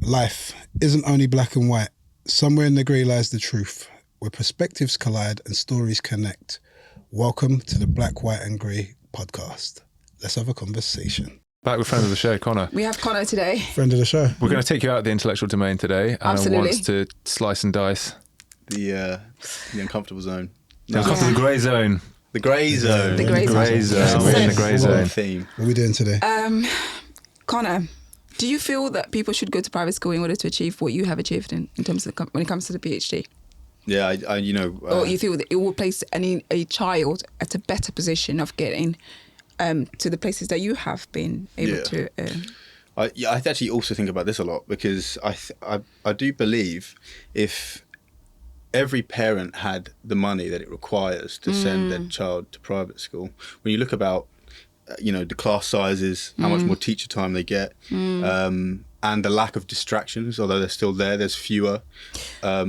Life isn't only black and white. Somewhere in the grey lies the truth, where perspectives collide and stories connect. Welcome to the Black, White and Grey podcast. Let's have a conversation. Back with friend of the show, Connor. We have Connor today. Friend of the show. We're going to take you out of the intellectual domain today. And Absolutely. wants to slice and dice. The uncomfortable zone. The grey zone. The grey zone. The grey zone. We're in the grey zone. Theme. What are we doing today? Connor, do you feel that people should go to private school in order to achieve what you have achieved in terms of when it comes to the PhD? Yeah, or you feel that it will place a child at a better position of getting to the places that you have been able to. I actually also think about this a lot because I do believe if every parent had the money that it requires to send their child to private school, when you look about the class sizes, how much more teacher time they get, and the lack of distractions, although they're still there, there's fewer. I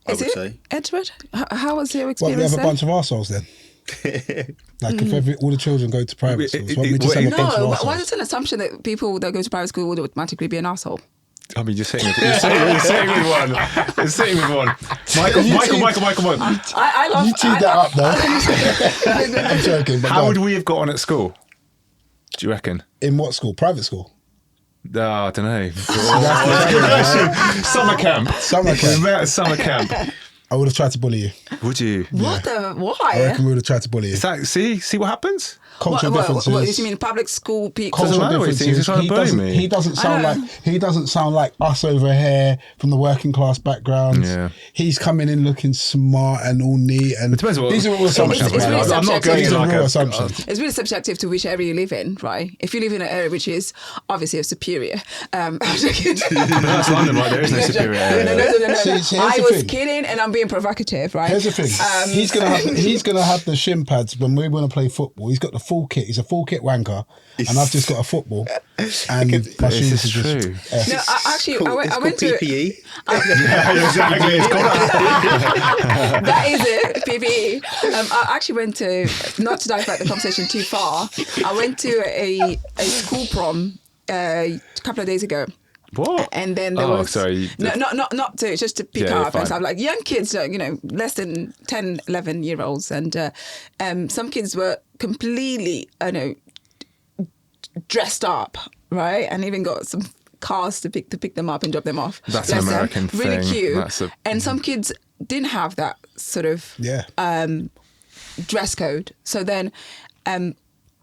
would say. Edward, how was your experience? Well, we have a there? bunch of arseholes then. Like if all the children go to private schools, why don't we just have a bunch of arseholes? Why is it an assumption that people that go to private school would automatically be an arsehole? I mean, you're sitting with one. You're sitting with one. Michael. I love. You teed that up though. I'm joking. But How would we have got on at school? Do you reckon? In what school? Private school? I don't know. Summer camp. We met at summer camp. I would have tried to bully you. Would you? What the? Why? I reckon we would have tried to bully you. Is that, see what happens? Cultural differences. What, you mean public school people? Cultural Doesn't matter what he thinks, he's differences. trying to bully me. He doesn't sound like us over here from the working class backgrounds. Yeah. He's coming in looking smart and all neat. And It depends what these are all assumptions. It's really man. I'm not going These in are like real a assumptions. It's really subjective to which area you live in, right? If you live in an area which is obviously a superior, That's London, right? There is no superior area. No. See, I here's the was thing. kidding, and I'm being provocative, right? Here's the thing. He's gonna have the shin pads when we want to play football. He's got the full kit. He's a Full-Kit Wanker, and I've just got a football. And my shoes This is are true. just. No, I went to PPE. Exactly. that is it, PPE. I actually went to, not to divert the conversation too far, I went to a school prom a couple of days ago. What? And then there was sorry. not to, just to pick Yeah, up fine. and stuff, like young kids, less than 10, 11 year olds, and some kids were completely, dressed up, right, and even got some cars to pick them up and drop them off. That's an Bless them. American really thing. cute. And some kids didn't have that sort of dress code. So then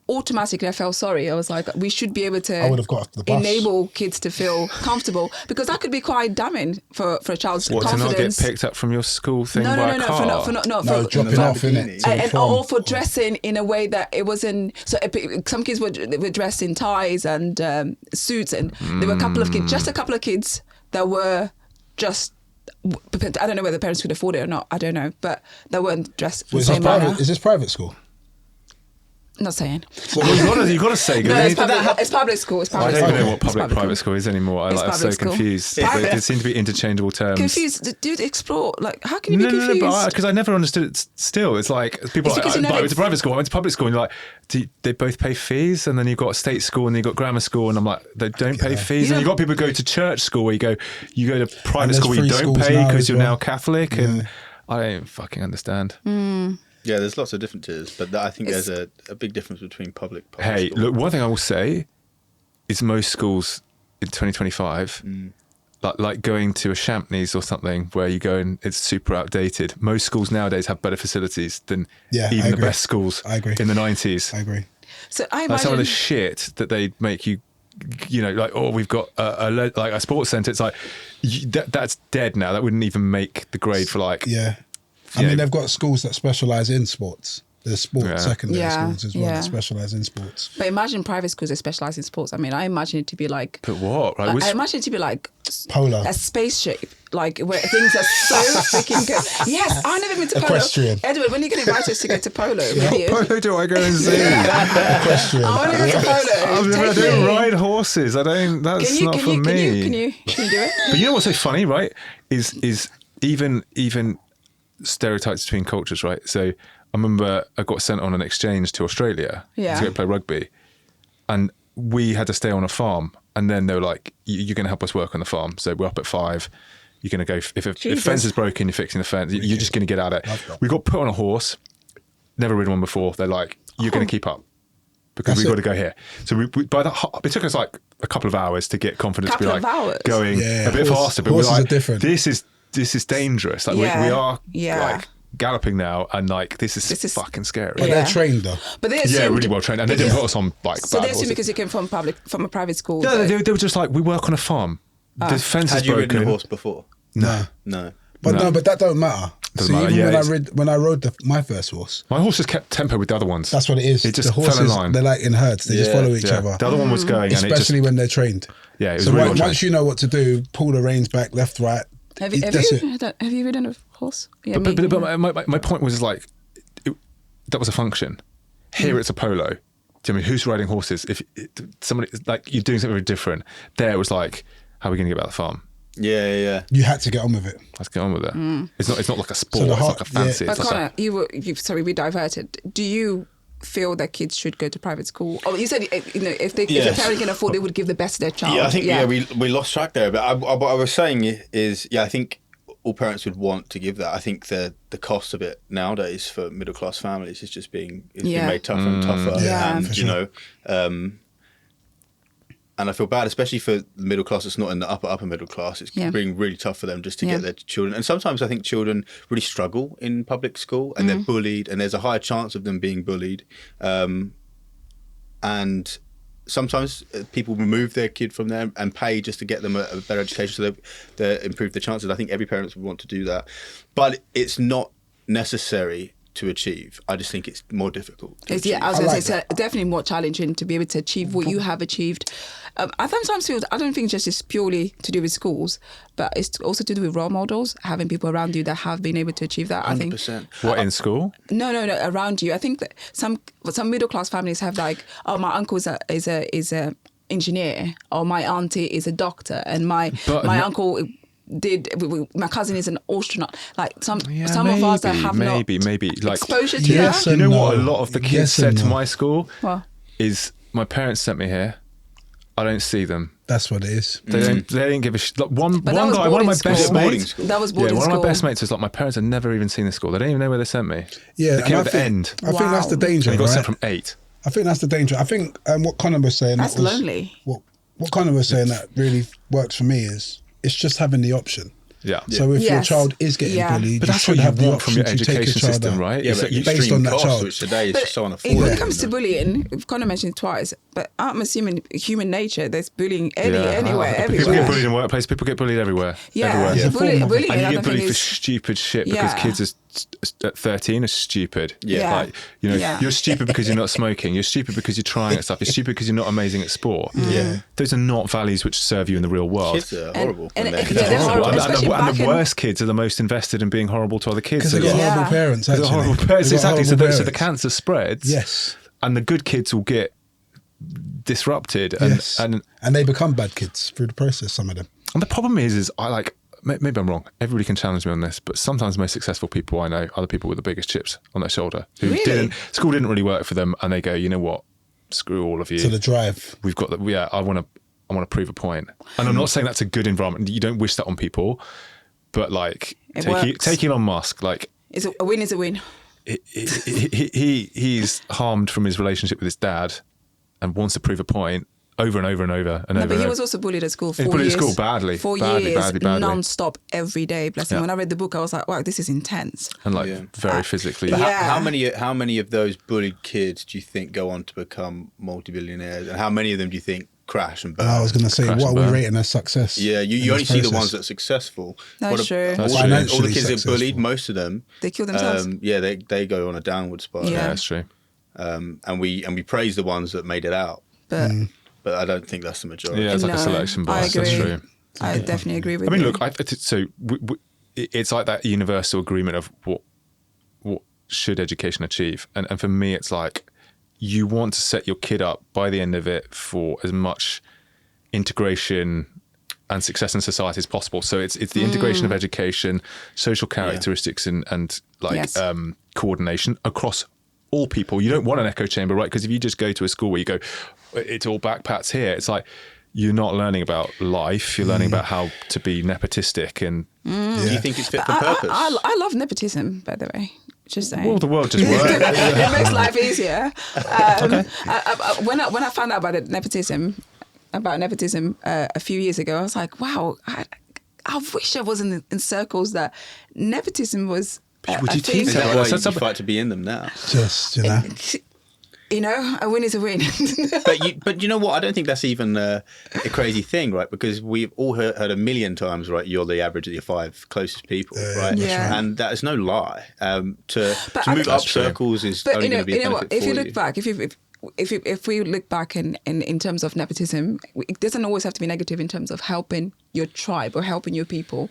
automatically I felt sorry. I was like, we should be able I would have got off the bus. enable kids to feel comfortable, because that could be quite damning for a child's What, confidence. to not get picked up from your school thing No, by a car? No, dropping off, innit? Or for dressing in a way that it wasn't. So some kids were dressed in ties and suits, and there were a couple of kids that were just. I don't know whether the parents could afford it or not. I don't know, but they weren't dressed the same manner. Is this private school? Not saying. So You've got to say. No, it's public school. It's I public don't school. even know what It's private school is anymore. I'm public so school. confused. They seem to be interchangeable terms. Confused, dude. Explore. Like, how can you be confused? No, because I never understood it. Still, it's like people It's are because you like, never- I went to private school, I went to public school, and you're like, they both pay fees, and then you've got state school, and then you've got grammar school, and I'm like, they don't pay fees, and you've got people who go to church school where you go to private school where you free don't schools pay now because as you're well. now Catholic, and I don't fucking understand. Yeah, there's lots of different tiers, but I think there's a big difference between public Hey, school. look, one thing I will say is most schools in 2025, like going to a Champneys or something where you go and it's super outdated. Most schools nowadays have better facilities than I even the agree. best schools I agree. in the 90s. I agree. So I Like some of imagine. the shit that they make you, like, oh, we've got a sports centre. It's like, that's dead now. That wouldn't even make the grade for like... Yeah. I mean, they've got schools that specialise in sports. There's sports secondary schools as well that specialise in sports. But imagine private schools that specialise in sports. I mean, I imagine it to be like. But what? Right? I imagine it to be like Polar. a spaceship, like where things are so freaking good. Yes, I've never been to polo. Equestrian. Edward, when are you going to invite us to go to polo with you? Polo do I go and see? Equestrian. I want to go to polo. I Take don't me. ride horses. I don't. That's not for me. Can you do it? But you know what's so funny, right? Is even stereotypes between cultures, right? So I remember I got sent on an exchange to Australia to go play rugby, and we had to stay on a farm And then they were like, you're going to help us work on the farm. So we're up at 5. You're going to go, if the fence is broken, you're fixing the fence. You're just going to get out of it. We got put on a horse, never ridden one before. They're like, you're going to keep up because we've got to go here. So it took us like a couple of hours to get confidence to be like going a bit faster. But we're like, this is dangerous. Like we are like galloping now, and like this is fucking scary. But they're trained though. But they assumed, really well trained, and they didn't put us on like. So they assume because you came from a private school. No, they were just like, we work on a farm. The fence is broken. Had you ridden a horse before? No. But that don't matter. Doesn't So matter. even when I rode my first horse, my horse just kept tempo with the other ones. that's what it is. It just the horses, fell in line. they're like in herds. They just follow each other. The other one was going, and it just, especially when they're trained. Yeah, it was so really well once trained. you know what to do, pull the reins back, left, right. Have you ridden a horse? Yeah, but my point was like, that was a function. Here it's a polo. Do you know what I mean, who's riding horses? If somebody like you're doing something very different, there it was like, how are we going to get back the farm? Yeah. You had to get on with it. Let's get on with it. It's not like a sport. So it's like a fancy. But It's Connor, like sorry, we diverted. Do you feel that kids should go to private school? Oh, you said if a parent can afford, they would give the best to their child. Yeah, I think we lost track there. But what I was saying is, I think all parents would want to give that. I think the cost of it nowadays for middle class families is just being made tougher and tougher. Yeah, and for sure. And I feel bad, especially for the middle class that's not in the upper middle class. It's being really tough for them just to get their children. And sometimes I think children really struggle in public school, and they're bullied, and there's a higher chance of them being bullied. And sometimes people remove their kid from there and pay just to get them a better education, so they improve their chances. I think every parent would want to do that, but it's not necessary to achieve. I just think it's more difficult. I was going to say, it's definitely more challenging to be able to achieve what you have achieved. I sometimes feel, I don't think just it's purely to do with schools, but it's also to do with role models, having people around you that have been able to achieve that. 100%. I think. what in school? No, around you. I think that some middle class families have like, oh, my uncle is a engineer, or my auntie is a doctor, and my uncle my cousin is an astronaut. Like some of us that have maybe like exposure to yes that. You know no. what a lot of the kids Yes said and to no. my school What? is, my parents sent me here. I don't see them. That's what it is. They didn't give a shit. Like one But that was guy, one of my boarding best school. mates. That was boarding one school. of my best mates was like, my parents had never even seen the school. They don't even know where they sent me. Yeah, They came at the end. I think that's the danger. And he got right? sent from 8. I think that's the danger. I think what Connor was saying. That's that was, lonely. What Connor was saying that really works for me is it's just having the option. Yeah. So if your Yes. child is getting bullied, But you that's should what have you the want from option your to take your education child system, out. right? Yeah, It's but like based extreme on that cost, child. which today is just so When unaffordable. it comes to bullying, Connor mentioned twice, but I'm assuming human nature, there's bullying anywhere, People everywhere. get bullied in workplace. People get bullied everywhere. Yeah, Everywhere. bullying. And I you don't get bullied think for is- stupid shit because kids at 13 are stupid. Yeah. Like, you're stupid because you're not smoking. You're stupid because you're trying at stuff. You're stupid because you're not amazing at sport. Yeah. Those are not values which serve you in the real world. Kids are horrible. and when yeah, they're horrible. And especially the back in- worst kids are the most invested in being horrible to other kids. Because they got Yeah. horrible parents. They're Actually. horrible parents. They got Exactly. So horrible the parents. cancer spreads. Yes. And the good kids will get disrupted. And, Yes. And they become bad kids through the process. Some of them. And the problem is I like, maybe I'm wrong. Everybody can challenge me on this, but sometimes the most successful people I know are the people with the biggest chips on their shoulder who Really? school didn't really work for them, and they go, you know what, screw all of you. To the drive. We've got I want to prove a point. And I'm not saying that's a good environment. You don't wish that on people, but like It works. take Elon Musk, like A win is a win. he's harmed from his relationship with his dad and wants to prove a point over and over and over and No, over. but and he over. was also bullied at school. He 4 bullied years. at school badly. 4 Badly, years, badly. non-stop, every day. Bless him. Yeah. When I read the book, I was like, wow, this is intense. And like very physically. But Yeah. how many of those bullied kids do you think go on to become multi-billionaires, and how many of them do you think crash and burn? I was going to say, Crash what and are we burn. rating as success? Yeah, you in only this see the process? ones that are successful. That's true. That's all, true. all the Financially kids that are bullied, successful. most of them, They kill themselves. they go on a downward spiral. Yeah. Yeah, that's true. And we praise the ones that made it out, But but I don't think that's the majority. Yeah, it's like a No, selection I bias. That's agree. true. I definitely agree with I mean, you. look, it's like that universal agreement of what should education achieve, and for me, it's like you want to set your kid up by the end of it for as much integration and success in society as possible. So it's the integration of education, social characteristics, and like Yes. coordination across all people. You don't want an echo chamber, right? Because if you just go to a school where you go, it's all backpats here, it's like you're not learning about life. You're learning about how to be nepotistic. And Do you think it's fit for purpose? I love nepotism, by the way. Just saying. well, the world just works. It makes life easier. When I found out about nepotism a few years ago, I was like, wow, I wish I was in circles that nepotism was Would you teach Is that that? why you fight to be in them now? Just, a win is a win. But you know what? I don't think that's even a crazy thing, right? Because we've all heard a million times, right? You're the average of your 5 closest people, right? Yeah. And that is no lie. To I move think- up circles is only going to be a benefit if for you look back, if we look back in terms of nepotism, it doesn't always have to be negative in terms of helping your tribe or helping your people.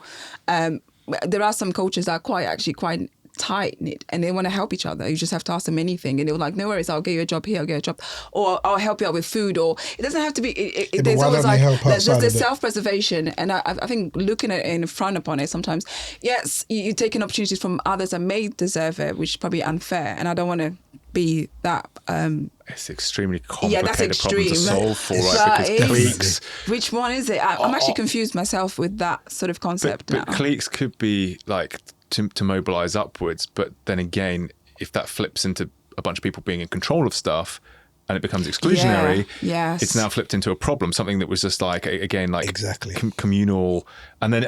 There are some cultures that are quite tight knit and they want to help each other. You just have to ask them anything and they were like, no worries, I'll get you a job here, I'll get you a job, or I'll help you out with food, or it doesn't have to be but there's why always don't they like help outside there's of it? self-preservation, and I think looking at it in front upon it sometimes, yes, you're taking opportunities from others that may deserve it, which is probably unfair, and I don't want to be that It's extremely yeah, that's complicated problem to extreme. solve for, But right? Because it's- cliques, which one is it? I'm actually confused myself with that sort of concept but now. cliques could be like to mobilize upwards, but then again, if that flips into a bunch of people being in control of stuff and it becomes exclusionary, yes. it's now flipped into a problem, something that was just like, again, like Exactly. communal, and then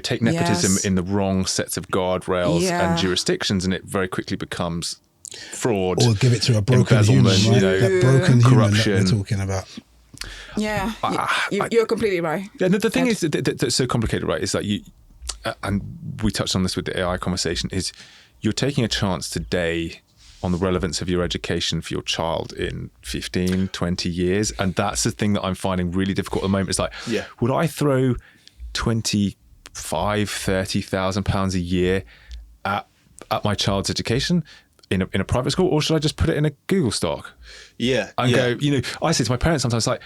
take nepotism Yes. in the wrong sets of guardrails Yeah. and jurisdictions, and it very quickly becomes fraud, or give it to a broken human, embezzlement, right? That broken human corruption. that we're talking about. Yeah, you're completely right. Yeah, no, the thing is that's so complicated, right? Is that you, and we touched on this with the AI conversation, is you're taking a chance today on the relevance of your education for your child in 15, 20 years. And that's the thing that I'm finding really difficult at the moment. It's like, would I throw 25, 30,000 pounds a year at my child's education in a private school, or should I just put it in a Google stock? Yeah. And go, I say to my parents sometimes, like,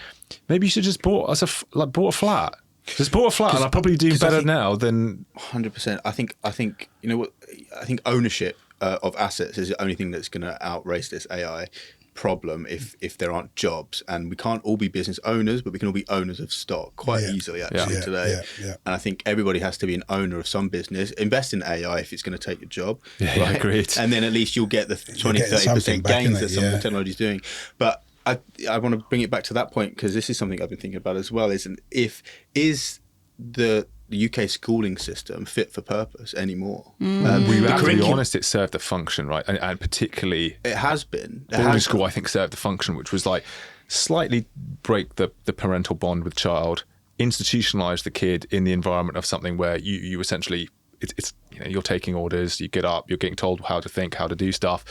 maybe you should just bought a flat. Just bought a flat, and I'll probably do better now than 100%. I think you know what? I think ownership of assets is the only thing that's going to outrace this AI problem if there aren't jobs, and we can't all be business owners, but we can all be owners of stock quite easily actually today. And I think everybody has to be an owner of some business. Invest in AI if it's going to take your job. Yeah, right? agreed. And then at least you'll get the 20-30% gains that some of the technology is doing. But I want to bring it back to that point, because this is something I've been thinking about as well. Is the UK schooling system fit for purpose anymore? we have to be honest, it served a function, right? And particularly it has been. boarding school, I think, served the function, which was like slightly break the parental bond with child, institutionalize the kid in the environment of something where you essentially it's you're taking orders, you get up, you're getting told how to think, how to do stuff.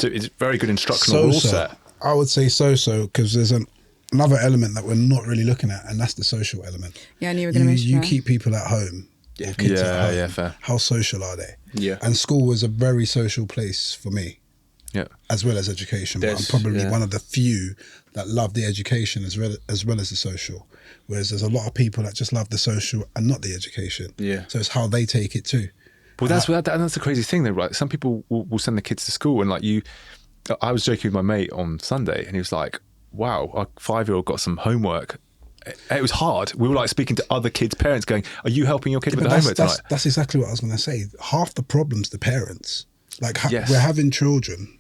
So it's very good instructional rule set. I would say so, because there's another element that we're not really looking at, and that's the social element. Yeah, and you were going to mention You that. keep people at home. Or kids at home. Yeah, fair. How social are they? Yeah. And school was a very social place for me, Yeah. as well as education. But I'm probably one of the few that love the education as well as the social. Whereas there's a lot of people that just love the social and not the education. Yeah. So it's how they take it too. Well, that's the crazy thing, though, right? Some people will send their kids to school, and like I was joking with my mate on Sunday, and he was like, "Wow, our 5-year-old got some homework." It was hard. We were like speaking to other kids' parents, going, "Are you helping your kid with the homework tonight?" That's exactly what I was going to say. Half the problem's the parents. Like Yes. we're having children,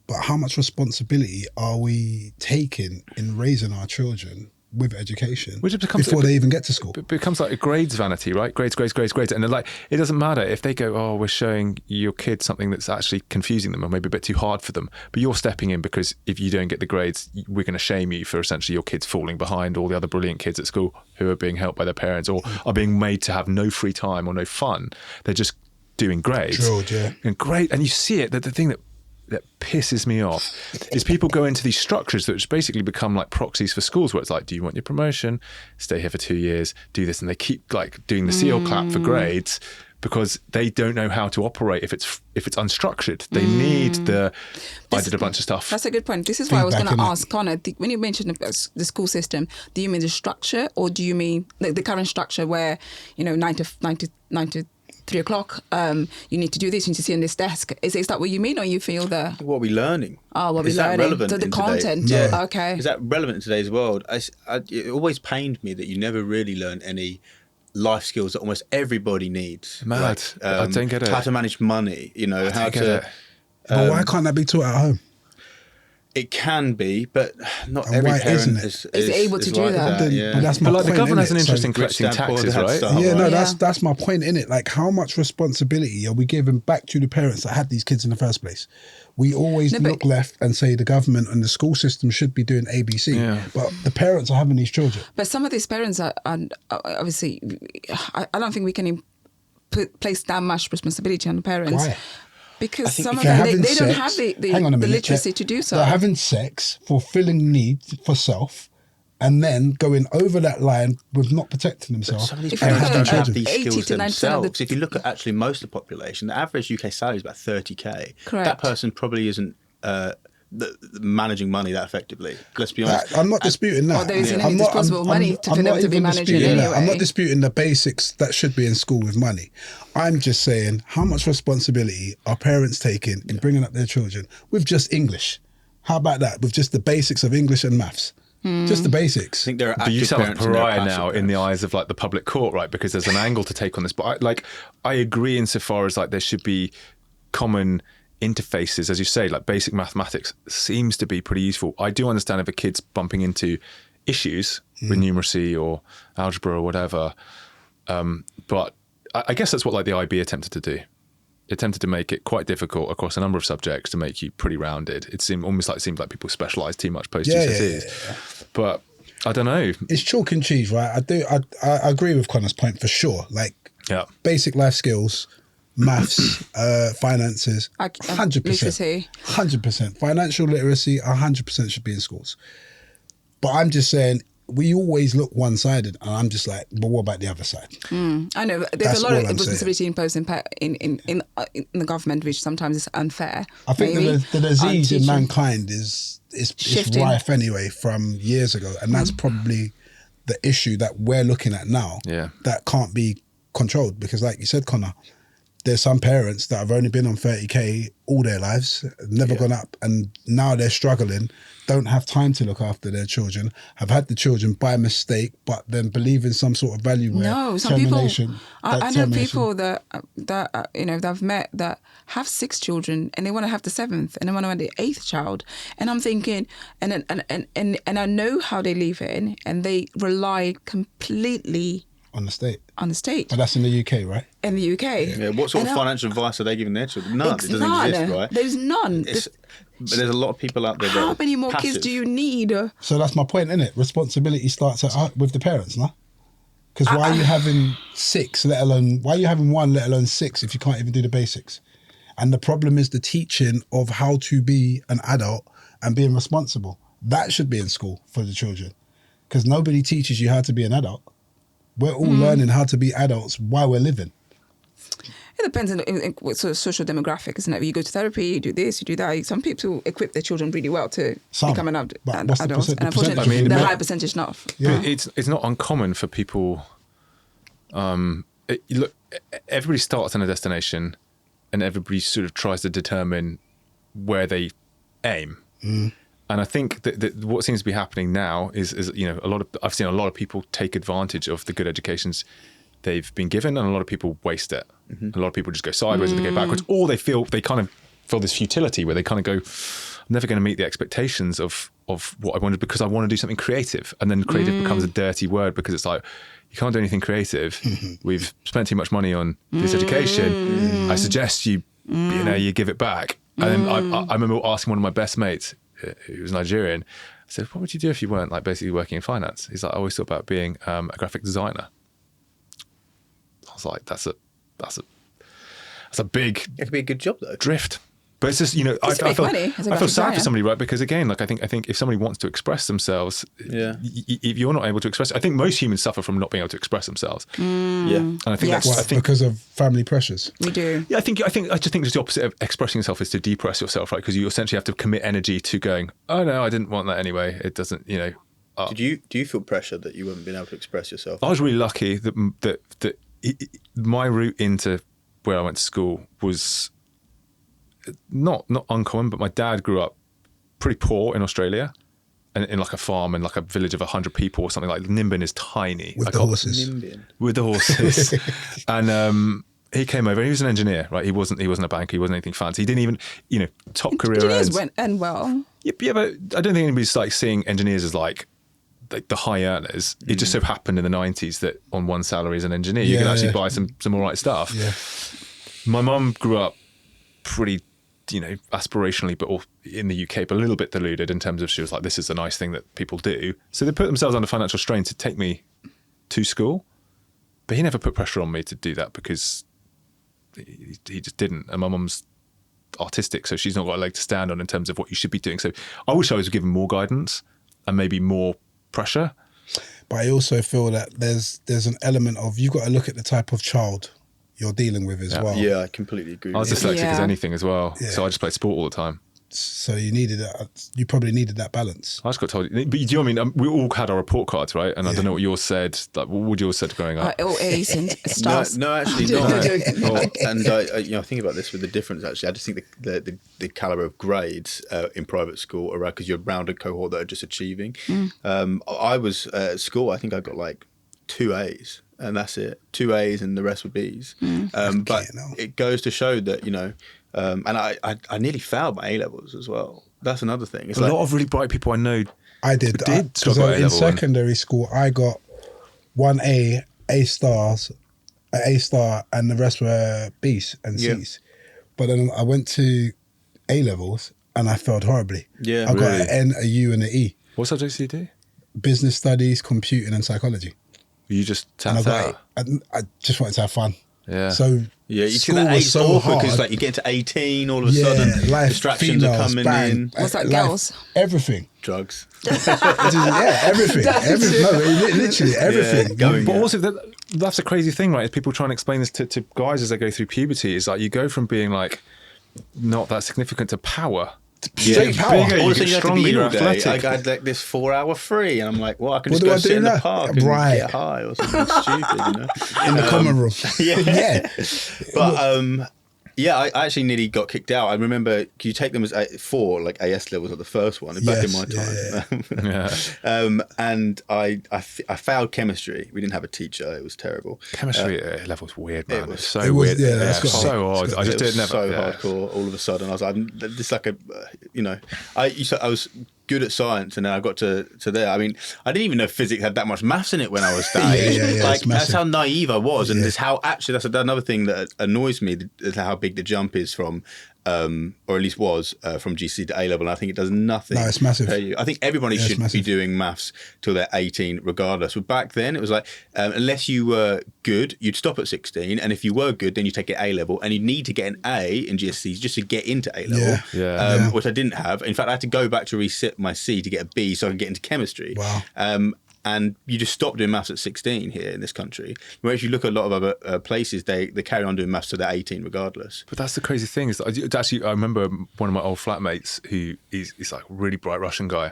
but how much responsibility are we taking in raising our children with education before they even get to school? It becomes like a grades vanity, right? Grades. And they're like, it doesn't matter if they go, "Oh, we're showing your kid something that's actually confusing them or maybe a bit too hard for them." But you're stepping in because if you don't get the grades, we're going to shame you for essentially your kids falling behind all the other brilliant kids at school who are being helped by their parents or are being made to have no free time or no fun. They're just doing grades. Drilled, yeah. And great. And you see it, that the thing that pisses me off is people go into these structures that basically become like proxies for schools, where it's like, do you want your promotion? Stay here for 2 years, do this. And they keep like doing the seal clap for grades because they don't know how to operate if it's unstructured. They need I did a bunch of stuff. That's a good point. This is why I was going Feedback, to innit? ask Connor, when you mentioned the school system, do you mean the structure, or do you mean the current structure where, 9 to 3 o'clock, you need to do this, you need to sit on this desk. Is that what you mean, or you feel the... What are we learning? Oh, what are we Is that learning? relevant So the in content, today? No. okay. Is that relevant in today's world? It always pained me that you never really learn any life skills that almost everybody needs. Mad. I don't get it. How to manage money, how to... But why can't that be taught at home? It can be, but not And every why parent isn't it? Is able to do like that? But that's my But like the point, government has an innit? interest in So- collecting Rich dad, poor taxes, dad right? style. Yeah, no, Yeah. that's my point in it. Like, how much responsibility are we giving back to the parents that had these kids in the first place? We always No, but- look left and say the government and the school system should be doing ABC, Yeah. but the parents are having these children. But some of these parents are obviously, I don't think we can place that much responsibility on the parents. Why? Because think some if of They're them, they having don't sex- have the hang on a minute, literacy to do so. They're having sex, fulfilling needs for self, and then going over that line with not protecting themselves. Some of these If you parents look don't at have these 80 skills to 90% of the- themselves. If you look at actually most of the population, the average UK salary is about 30k. Correct. That person probably isn't managing money that effectively. Let's be honest. I'm not disputing that. Or there isn't I'm any not- disposable money for them not to be even managing disputing that. I'm anyway. not disputing the basics that should be in school with money. I'm just saying, how much responsibility are parents taking in bringing up their children with just English? How about that? With just the basics of English and maths? Just the basics. I think there are But you active sound like a parents and there are pariah passive now in the parents. eyes of like the public court, right? Because there's an angle to take on this. But I agree insofar as like there should be common interfaces, as you say, like basic mathematics seems to be pretty useful. I do understand if a kid's bumping into issues with numeracy or algebra or whatever, but I guess that's what like the IB attempted to do. It attempted to make it quite difficult across a number of subjects to make you pretty rounded. It seemed like people specialise too much post GCSEs. But I don't know. It's chalk and cheese, right? I agree with Connor's point for sure. Like Yeah. basic life skills, maths, finances, 100%. Literacy. 100%. Financial literacy, 100% should be in schools. But I'm just saying, we always look one-sided, and I'm just like, but what about the other side? I know there's That's a lot all of I'm responsibility imposed in the government, which sometimes is unfair. I think maybe, the disease in teaching. mankind is Shifting. rife anyway from years ago, and that's probably the issue that we're looking at now. Yeah. That can't be controlled because, like you said, Connor, there's some parents that have only been on 30k all their lives, never gone up, and now they're struggling, don't have time to look after their children, have had the children by mistake, but then believe in some sort of value where No, some people. termination. I know people that that I've met that have 6 children and they want to have the 7th and they want to have the 8th child, and I'm thinking, and I know how they live in, and they rely completely on the state. on the state But that's in the UK, right? in the UK. Yeah, what sort of And financial advice are they giving their children? None. It doesn't exist, right? There's none. But there's a lot of people out there that How are many more kids passive. do you need? So that's my point, innit? Responsibility starts with the parents, no? Because why are you having 6, let alone, why are you having 1, let alone 6, if you can't even do the basics? And the problem is the teaching of how to be an adult and being responsible. That should be in school for the children. Because nobody teaches you how to be an adult. We're all learning how to be adults while we're living. It depends on what sort of social demographic, isn't it? You go to therapy, you do this, you do that. Some people equip their children really well to Some. become an But adult. what's the And percent- the unfortunately, percentage? I mean, the but- high percentage not. Yeah. It's not uncommon for people. Look, everybody starts on a destination, and everybody sort of tries to determine where they aim. And I think that what seems to be happening now is I've seen a lot of people take advantage of the good educations they've been given, and a lot of people waste it. A lot of people just go sideways or they go backwards, or they kind of feel this futility where they kind of go, I'm never going to meet the expectations of what I wanted because I want to do something creative. And then creative becomes a dirty word because it's like, you can't do anything creative. We've spent too much money on this education. I suggest you give it back. And then I remember asking one of my best mates, who was Nigerian, I said, what would you do if you weren't like basically working in finance? He's like, I always thought about being a graphic designer. I was like, that's a big It could be a good job though. drift. But it's just, I It's make money as a feel graphic sad for designer. somebody, right? Because again, like I think if somebody wants to express themselves, Yeah. if you're not able to express, I think most humans suffer from not being able to express themselves. Yeah. And I think Yes. that's, I What, think, because of family pressures. We do. yeah, I just think the opposite of expressing yourself is to depress yourself, right? Because you essentially have to commit energy to going, oh no, I didn't want that anyway. It doesn't, Do you feel pressure that you haven't been able to express yourself? I was really lucky that my route into where I went to school was not uncommon, but my dad grew up pretty poor in Australia, and in like a farm in like a village of 100 people or something. Like Nimbin is tiny. With the horses. With the horses. And he came over. He was an engineer, right? He wasn't a banker. He wasn't anything fancy. He didn't even, top career Engineers earns. went and well. Yeah, but I don't think anybody's like seeing engineers as like the high earners. It just so happened in the 90s that on one salary as an engineer, you could actually buy some all right stuff. Yeah. My mum grew up pretty, aspirationally, but all in the UK, but a little bit deluded in terms of she was like, this is a nice thing that people do. So they put themselves under financial strain to take me to school. But he never put pressure on me to do that because he just didn't. And my mum's artistic, so she's not got a leg to stand on in terms of what you should be doing. So I wish I was given more guidance and maybe more pressure. But I also feel that there's an element of, you've got to look at the type of child you're dealing with as well. Yeah, I completely agree. I was dyslexic as anything as well, Yeah. so I just played sport all the time. So you probably needed that balance. I just got told, but do you know what I mean? We all had our report cards, right? And I don't know what yours said. Like, what would yours said growing up? All A's and stars. No, actually not. And I think about this with the difference. Actually, I just think the caliber of grades in private school are because you're around a cohort that are just achieving. I was at school. I think I got like 2 A's, and that's it. 2 A's, and the rest were B's. But it goes to show that and I nearly failed my A levels as well. That's another thing. It's a lot of really bright people I know. I did. Because in secondary school, I got 1 A, A stars, an A star, and the rest were B's and C's. But then I went to A levels and I failed horribly. Yeah, I got an N, a U, and an E. What subjects do you do? Business studies, computing, and psychology. You just And tapped out. I just wanted to have fun. Yeah. So yeah, you see school that was age so awkward hard. because like you get to 18, all of a sudden life, distractions are females, coming bang. in. What's that, Life, girls? Everything. Drugs. Yeah, everything. Literally everything. Going, But also that's a crazy thing, right? People try and explain this to guys as they go through puberty. Is like you go from being like not that significant to power. Straight power. Bigger, All you the get things you have to stronger, be in you're all day. athletic. I had like this 4-hour free, and I'm like, well, I can What just do go I sit do in the now? park and Right. get high or something stupid, In the common room. Yeah. But yeah, I actually nearly got kicked out. I remember, you take them as four, like AS levels at the first one, back in my time. And I failed chemistry. We didn't have a teacher. It was terrible. Chemistry level was weird, man. It was so it was- weird. yeah, that's got- so odd. I just did never. So hardcore. All of a sudden, I was like, this like a, I was good at science, and then I got to there. I mean, I didn't even know physics had that much maths in it when I was that age. Like that's how naive I was, and this how actually that's another thing that annoys me is how big the jump is from, or at least was from GC to A level. And I think it does nothing. No, it's massive. I think everybody should be doing maths till they're 18, regardless. But back then, it was like unless you were good, you'd stop at 16, and if you were good, then you take it A level, and you need to get an A in GCSEs just to get into A level. Which I didn't have. In fact, I had to go back to resit my C to get a B so I could get into chemistry. Wow. And you just stop doing maths at 16 here in this country. Whereas you look at a lot of other places, they carry on doing maths till they're 18 regardless. But that's the crazy thing is that I remember one of my old flatmates who he's like a really bright Russian guy.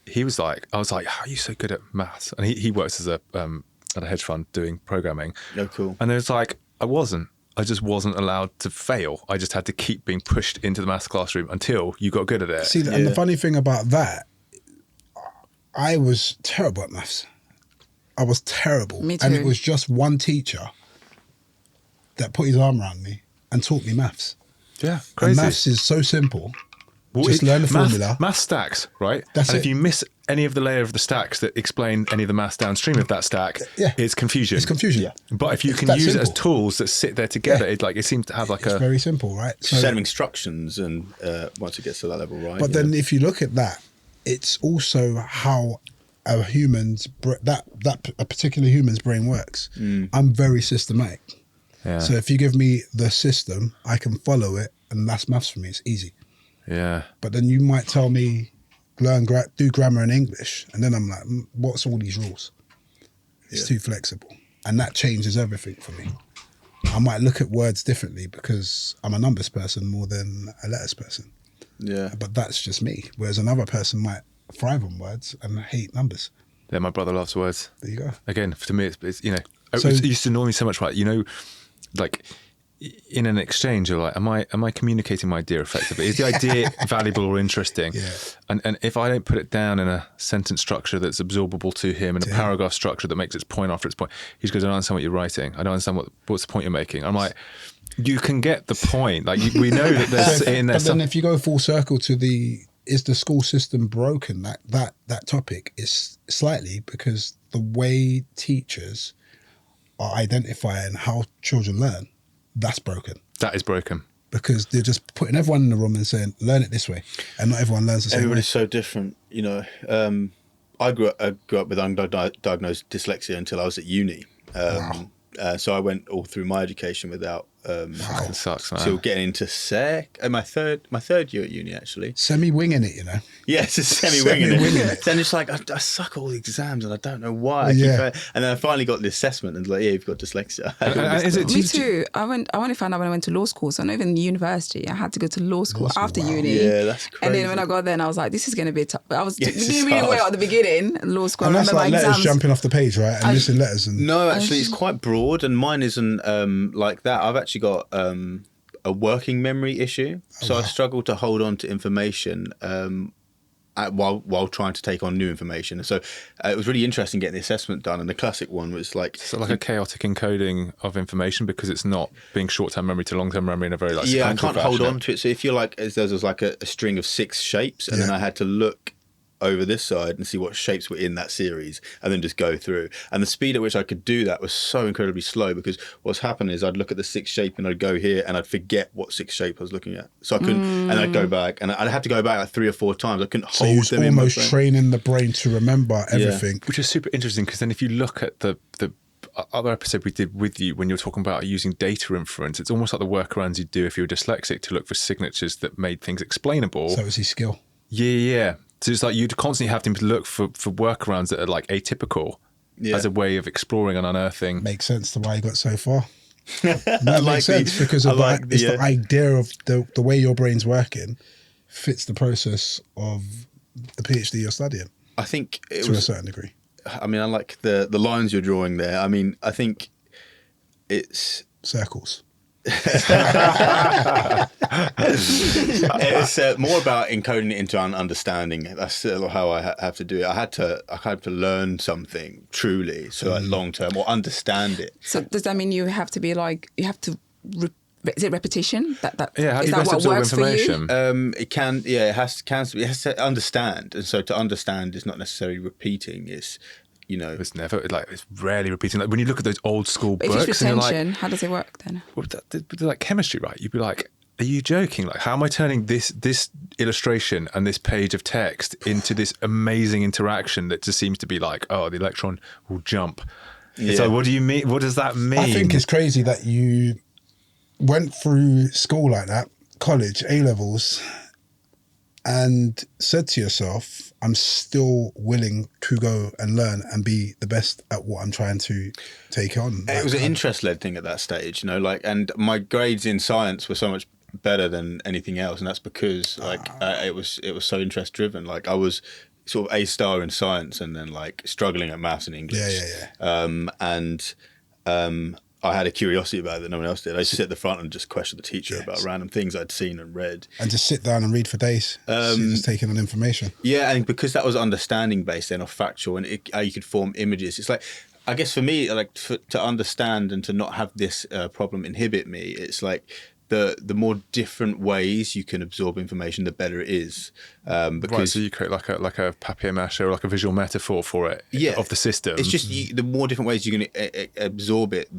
He was like, I was like, how are you so good at maths? And he works as at a hedge fund doing programming. Oh, cool. And there's like, I just wasn't allowed to fail. I just had to keep being pushed into the maths classroom until you got good at it. See, and the funny thing about that, I was terrible at maths. I was terrible. Me too. And it was just one teacher that put his arm around me and taught me maths. Yeah, And crazy. maths is so simple. Just learn the formula. Math stacks, right? That's and it. if you miss any of the layer of the stacks that explain any of the maths downstream of that stack, it's confusion. It's confusion. Yeah. But if you can That's use it as simple. tools that sit there together, it seems to have like It's very simple, right? Set of instructions, and once it gets to that level, right? But then if you look at that, it's also how a particular human's brain works. I'm very systematic. Yeah. So if you give me the system, I can follow it, and that's maths for me. It's easy. Yeah. But then you might tell me, do grammar in English, and then I'm like, what's all these rules? It's too flexible, and that changes everything for me. I might look at words differently because I'm a numbers person more than a letters person. Yeah. But that's just me. Whereas another person might thrive on words and hate numbers. Yeah, my brother loves words. There you go. Again, to me, it's So- it used to annoy me so much, right? like in an exchange, you're like, am I communicating my idea effectively? Is the idea valuable or interesting? Yeah. And if I don't put it down in a sentence structure that's absorbable to him, and a paragraph structure that makes its point after its point, he just goes, I don't understand what you're writing. I don't understand what's the point you're making. I'm like, you can get the point. Like we know that there's in there. But then if you go full circle to is the school system broken? That topic is slightly, because the way teachers are identifying how children learn, that's broken. That is broken. Because they're just putting everyone in the room and saying, learn it this way. And not everyone learns the same Everybody's way. so different, you know. I grew up with undiagnosed dyslexia until I was at uni. So I went all through my education without Fucking sucks, man. till getting into my third year at uni, actually. Semi-winging it, you know. Yeah, it's just semi-winging Semi-winging it. it. Then it's like, I suck all the exams and I don't know why. Yeah. And then I finally got the assessment and it's like, yeah, you've got dyslexia. Is it Me too. I only found out when I went to law school. So not even university. I had to go to law school after wow. uni. Yeah, that's crazy. And then when I got there, and I was like, this is going to be tough. I was Yes, doing it's really well hard. at the beginning, law school. And I that's remember like my letters exams. jumping off the page, right? And missing letters. And No, actually, it's quite broad, and mine isn't like that. I've actually got a working memory issue, so I struggle to hold on to information while trying to take on new information. So it was really interesting getting the assessment done, and the classic one was like, so like a chaotic encoding of information because it's not being short-term memory to long-term memory in a very like yeah, I sequential can't hold fashion. on to it. So if you're like, there was like a string of 6 shapes, and then Yeah. I had to look over this side and see what shapes were in that series and then just go through. And the speed at which I could do that was so incredibly slow, because what's happened is I'd look at the 6th shape and I'd go here and I'd forget what 6th shape I was looking at. So I couldn't, and I'd go back and I'd have to go back like 3 or 4 times. I couldn't so hold you're them in my almost brain. training the brain to remember everything. Which is super interesting, because then if you look at the other episode we did with you when you're talking about using data inference, it's almost like the workarounds you do if you're dyslexic to look for signatures that made things explainable. So it's his skill. Yeah. So it's like you'd constantly have to look for workarounds that are like atypical as a way of exploring and unearthing. Makes sense to why you got so far. That like makes sense the- because I of like it's the, the idea of the way your brain's working fits the process of the PhD you're studying I think it to a was, certain degree. I mean, I like the lines you're drawing there. I mean, I think it's Circles. it's more about encoding it into an understanding. That's how I have to do it. I had to learn something truly, so like long term, or understand it. So does that mean you have to be like, you have to, is it repetition? Yeah, how do is you that best what absorb works for you? information? It can, yeah, it has to understand, and so to understand is not necessarily repeating. It's, you know, It's never like, it's rarely repeating. Like when you look at those old school But if books, it's and you're like, retention, how does it work then? well, they're like chemistry, right? You'd be like, are you joking? Like, how am I turning this illustration and this page of text into this amazing interaction that just seems to be like, oh, the electron will jump. It's Yeah. like, what do you mean? What does that mean? I think it's crazy that you went through school like that, college, A-levels, and said to yourself, I'm still willing to go and learn and be the best at what I'm trying to take on. it was an interest-led thing at that stage, you know, like, and my grades in science were so much better than anything else, and that's because like it was so interest-driven. Like I was sort of A star in science, and then like struggling at maths and English. I had a curiosity about it that no one else did. I used to sit at the front and just question the teacher about random things I'd seen and read. And just sit down and read for days. So you're just taking on information. Yeah, and because that was understanding based then, or factual, and how you could form images. It's like, I guess for me, like to understand and to not have this problem inhibit me, it's like the more different ways you can absorb information, the better it is. Because right, so you create like a papier-mâché or like a visual metaphor for it of the system. it's just the more different ways you can absorb it,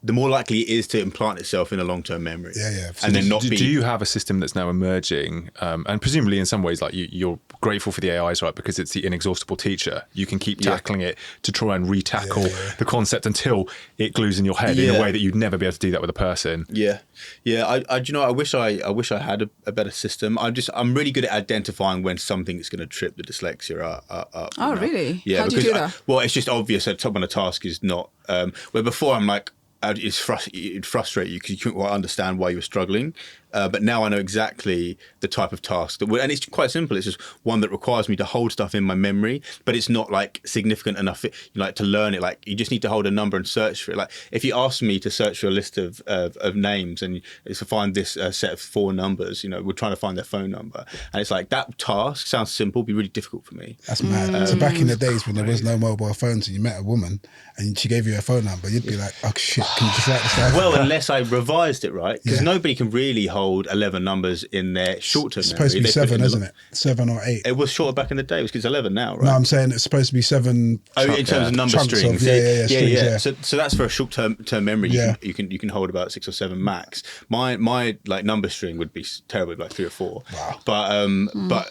the more likely it is to implant itself in a long-term memory. Yeah. And then not do be. you have a system that's now emerging, and presumably in some ways, like you're grateful for the AIs, right? Because it's the inexhaustible teacher. You can keep tackling it to try and retackle the concept until it glues in your head in a way that you'd never be able to do that with a person. Yeah. I you know, I wish I had a better system. I'm really good at identifying when something is going to trip the dyslexia up. Oh, really? Yeah. How do you because do that? well, it's just obvious that when a task is not. Where before I'm like, it'd frustrate you because you couldn't quite understand why you were struggling. but now I know exactly the type of task and it's quite simple. It's just one that requires me to hold stuff in my memory, but it's not like significant enough like to learn it. Like you just need to hold a number and search for it. Like if you ask me to search for a list of names and it's to find this set of 4 numbers, we're trying to find their phone number, and it's like that task sounds simple, be really difficult for me. That's mad. So back in the days when there was no mobile phones and you met a woman and she gave you her phone number, you'd be like, oh shit, can you just write this down? Well, unless I revised it right, because nobody can really hold 11 numbers in their short-term It's memory. supposed to be 7, isn't it? 7 or 8. It was shorter back in the day, because it's 11 now, right? No, I'm saying it's supposed to be 7. In terms of number chunks strings. of, strings. So that's for a short-term memory. You can hold about 6 or 7 max. My like number string would be terrible, like 3 or 4. Wow. But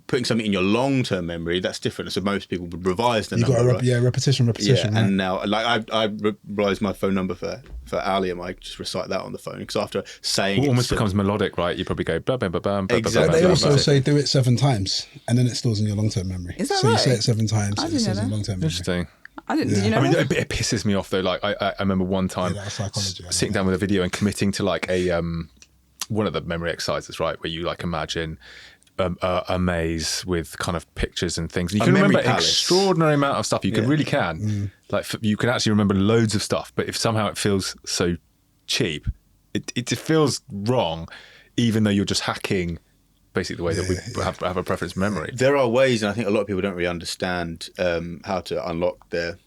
putting something in your long-term memory, that's different. So most people would revise the number. You got right? repetition. Yeah, right? and now like I revised my phone number for Ali, and I just recite that on the phone, because after saying it almost becomes melodic, right? You probably go blah blah blah blah. Exactly. They also say do it 7 times, and then it stores in your long-term memory. Is that so right? you say it 7 times, I and it didn't stores know in that. long-term memory. Interesting. I didn't. Did you know I mean, that? it pisses me off though. Like I remember one time that's psychology. sitting down with a video and committing to like a one of the memory exercises, right, where you like imagine a maze with kind of pictures and things. And you can remember an extraordinary amount of stuff. You really can. Like you can actually remember loads of stuff. But if somehow it feels so cheap, it feels wrong, even though you're just hacking basically the way that we have a preference memory. There are ways, and I think a lot of people don't really understand how to unlock their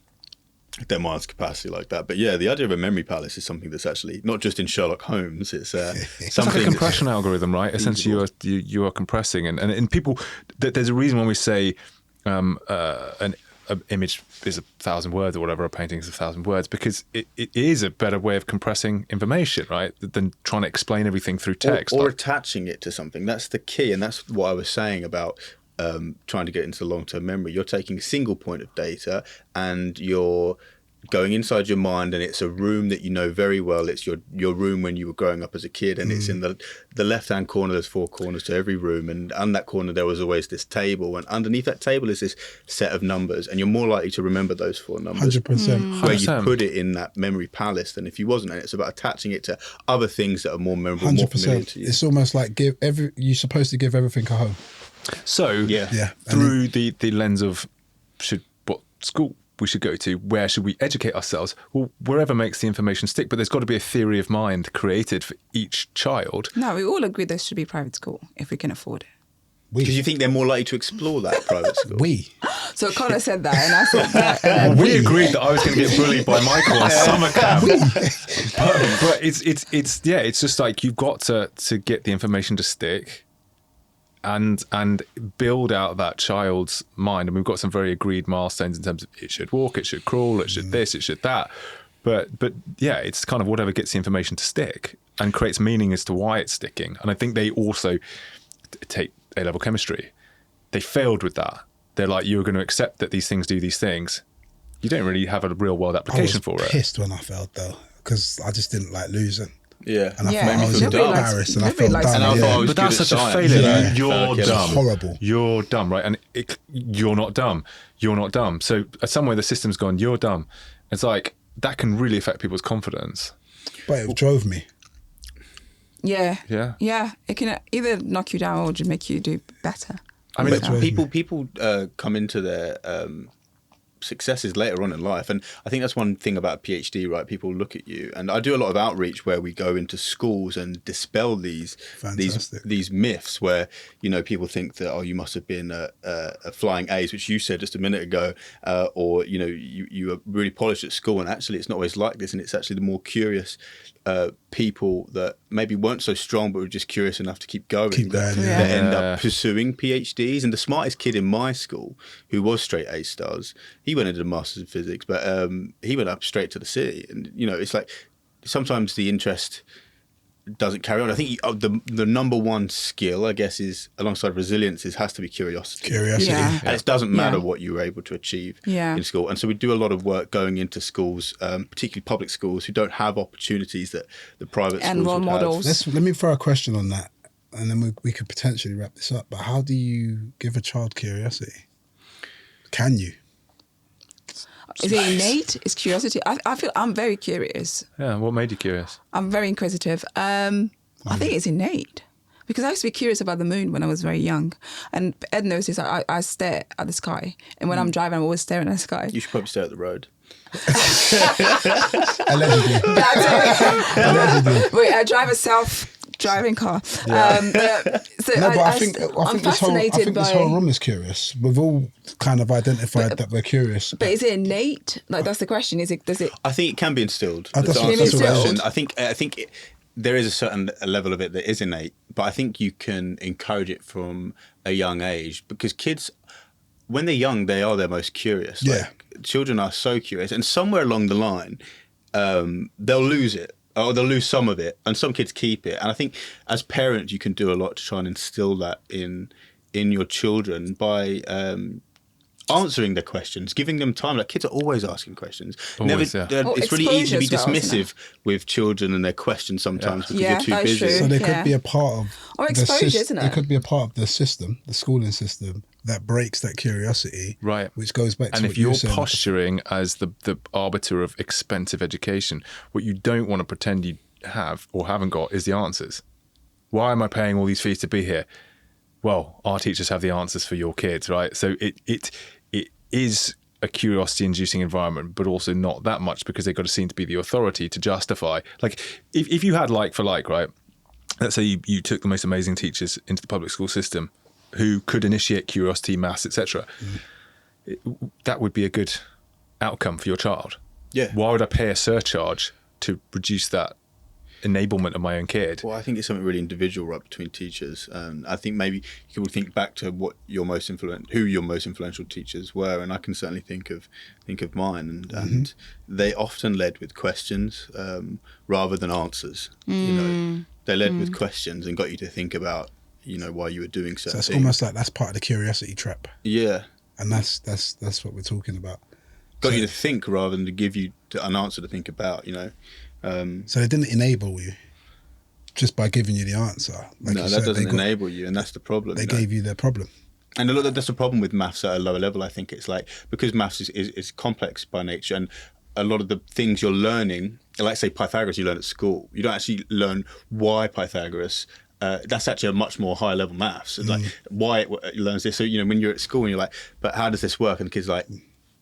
mind's capacity like that. But yeah, the idea of a memory palace is something that's actually not just in Sherlock Holmes. It's It's like a compression algorithm, right? Essentially, you are compressing, and people. There's a reason when we say an image is 1,000 words or whatever, a painting is 1,000 words, because it is a better way of compressing information, right, than trying to explain everything through text or attaching it to something. That's the key, and that's what I was saying about trying to get into long-term memory. You're taking a single point of data and you're going inside your mind, and it's a room that you know very well. It's your room when you were growing up as a kid, and it's in the left-hand corner. There's 4 corners to every room, and on that corner there was always this table, and underneath that table is this set of numbers, and you're more likely to remember those 4 numbers 100%. where you put it in that memory palace than if you wasn't. And it's about attaching it to other things that are more memorable, more familiar to you. It's almost like you're supposed to give everything a home. So through the lens of what school we should go to, where should we educate ourselves? Well, wherever makes the information stick, but there's got to be a theory of mind created for each child. No, we all agree there should be private school if we can afford it. Because you think they're more likely to explore that private school. So Connor said that, and I said that. We agreed that I was going to get bullied by Michael on summer camp. But it's just like you've got to get the information to stick. And build out that child's mind. And we've got some very agreed milestones in terms of it should walk, it should crawl, it should this, it should that. But yeah, it's kind of whatever gets the information to stick and creates meaning as to why it's sticking. And I think they also take A-level chemistry. They failed with that. They're like, you're going to accept that these things do these things. You don't really have a real world application for it. I was pissed when I failed though, because I just didn't like losing. Yeah, and I thought I was embarrassed, and I felt dumb. And I thought I was but that's such a failure. You're dumb. Horrible. You're dumb, right? And you're not dumb. You're not dumb. So somewhere the system's gone, you're dumb. It's like, that can really affect people's confidence. But it drove me. Yeah. Yeah. It can either knock you down or just make you do better. I mean, people come into their successes later on in life, and I think that's one thing about a PhD, right? People look at you, and I do a lot of outreach where we go into schools and dispel these myths where people think that you must have been a flying Ace, which you said just a minute ago, or you were really polished at school, and actually it's not always like this, and it's actually the more curious people that maybe weren't so strong but were just curious enough to keep going, that end up pursuing PhDs. And the smartest kid in my school, who was straight A stars, he went into the Masters in Physics, but he went up straight to the city. And it's like sometimes the interest doesn't carry on. I think the number one skill, I guess, is alongside resilience, has to be curiosity. Yeah. And it doesn't matter what you were able to achieve in school. And so we do a lot of work going into schools, particularly public schools, who don't have opportunities that the private schools and role models. Let me throw a question on that, and then we could potentially wrap this up. But how do you give a child curiosity? Can you? Is it innate? Is curiosity? I feel I'm very curious. Yeah, what made you curious? I'm very inquisitive. Well, I think it's innate. Because I used to be curious about the moon when I was very young. And Ed knows this, I stare at the sky. And when I'm driving, I'm always staring at the sky. You should probably stare at the road. Allegedly. Wait, I drive a self-driving car. Yeah. So No, but I think I'm this fascinated by... whole room is curious. We've all kind of identified that we're curious. But is it innate? Like, that's the question. Does it? I think it can be instilled. Oh, that's To what- answer that's the what I question, thought. I think there is a certain level of it that is innate, but I think you can encourage it from a young age, because kids, when they're young, they are their most curious. Yeah. Like, children are so curious, and somewhere along the line, they'll lose it, or they'll lose some of it, and some kids keep it. And I think as parents, you can do a lot to try and instill that in your children by answering their questions, giving them time. Like, kids are always asking questions. Always, yeah. It's really easy to be exposure as well, isn't dismissive with children and their questions sometimes because Yeah, you're too that's busy. true. So there Yeah. could be a part of Or the exposure, isn't it? It could be a part of the system, the schooling system, that breaks that curiosity, Right. Which goes back to And what if you you're were saying. posturing as the arbiter of expensive education, what you don't want to pretend you have or haven't got is the answers. Why am I paying all these fees to be here? Well, our teachers have the answers for your kids, right? So it is a curiosity-inducing environment, but also not that much, because they've got to seem to be the authority to justify. Like, if you had like for like, right? Let's say you took the most amazing teachers into the public school system who could initiate curiosity, maths, etc. That would be a good outcome for your child. Yeah. Why would I pay a surcharge to reduce that enablement of my own kid? Well, I think it's something really individual, right, between teachers. I think maybe you could think back to who your most influential teachers were, and I can certainly think of mine, and they often led with questions rather than answers. You know, they led with questions and got you to think about, you know, why you were doing certain So it's things. almost like that's part of the curiosity trap, Yeah. and that's what we're talking about. Got you to think rather than to give you an answer to think about, you know. So they didn't enable you just by giving you the answer. Like No, you that said, doesn't enable you, and that's the problem. They you know. gave you the problem. And that's the problem with maths at a lower level. I think it's like, because maths is complex by nature, and a lot of the things you're learning, like say Pythagoras, you learn at school. You don't actually learn why Pythagoras. That's actually a much more higher level maths. It's like why it learns this. So, you know, when you're at school and you're like, but how does this work? And the kid's like,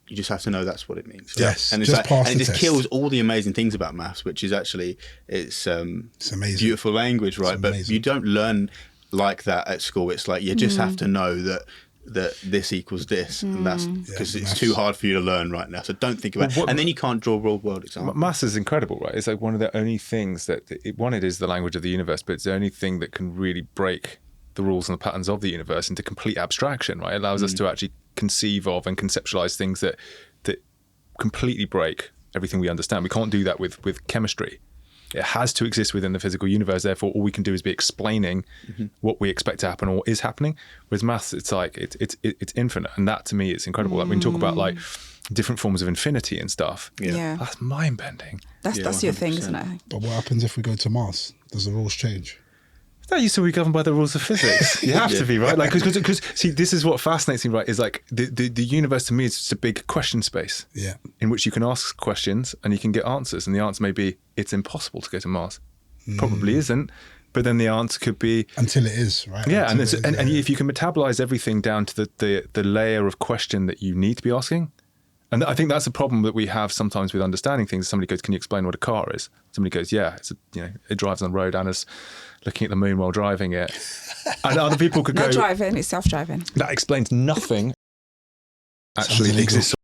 you just have to know that's what it means. Yes, and it's just like, pass and it the just test. kills all the amazing things about maths, which is actually it's amazing. beautiful language, right? But amazing. you don't learn like that at school. It's like you just have to know that this equals this, and that's because it's maths. too hard for you to learn right now. So don't think about it. And then you can't draw real world examples. Maths is incredible, right? It's like one of the only things that, it is the language of the universe, but it's the only thing that can really break the rules and the patterns of the universe into complete abstraction, right? It allows us to actually conceive of and conceptualize things that completely break everything we understand. We can't do that with chemistry. It has to exist within the physical universe. Therefore, all we can do is be explaining what we expect to happen or is happening. Whereas maths, it's like it's infinite, and that to me is incredible. Like when you talk about like different forms of infinity and stuff, Yeah. that's mind bending. That's your thing, 100%. isn't it? But what happens if we go to Mars? Does the rules change? That used to be governed by the rules of physics. You have to be, right? Like, because see, this is what fascinates me, right? Is like the universe to me is just a big question space. Yeah. In which you can ask questions and you can get answers, and the answer may be it's impossible to go to Mars. Probably isn't, but then the answer could be Until it is, right? yeah. And, Until it is, and if you can metabolize everything down to the layer of question that you need to be asking. And I think that's a problem that we have sometimes with understanding things. Somebody goes, "Can you explain what a car is?" Somebody goes, "Yeah, it drives on the road and is looking at the moon while driving it." And other people could Not go, driving, it's self-driving. "That explains nothing." Sounds Actually illegal. exists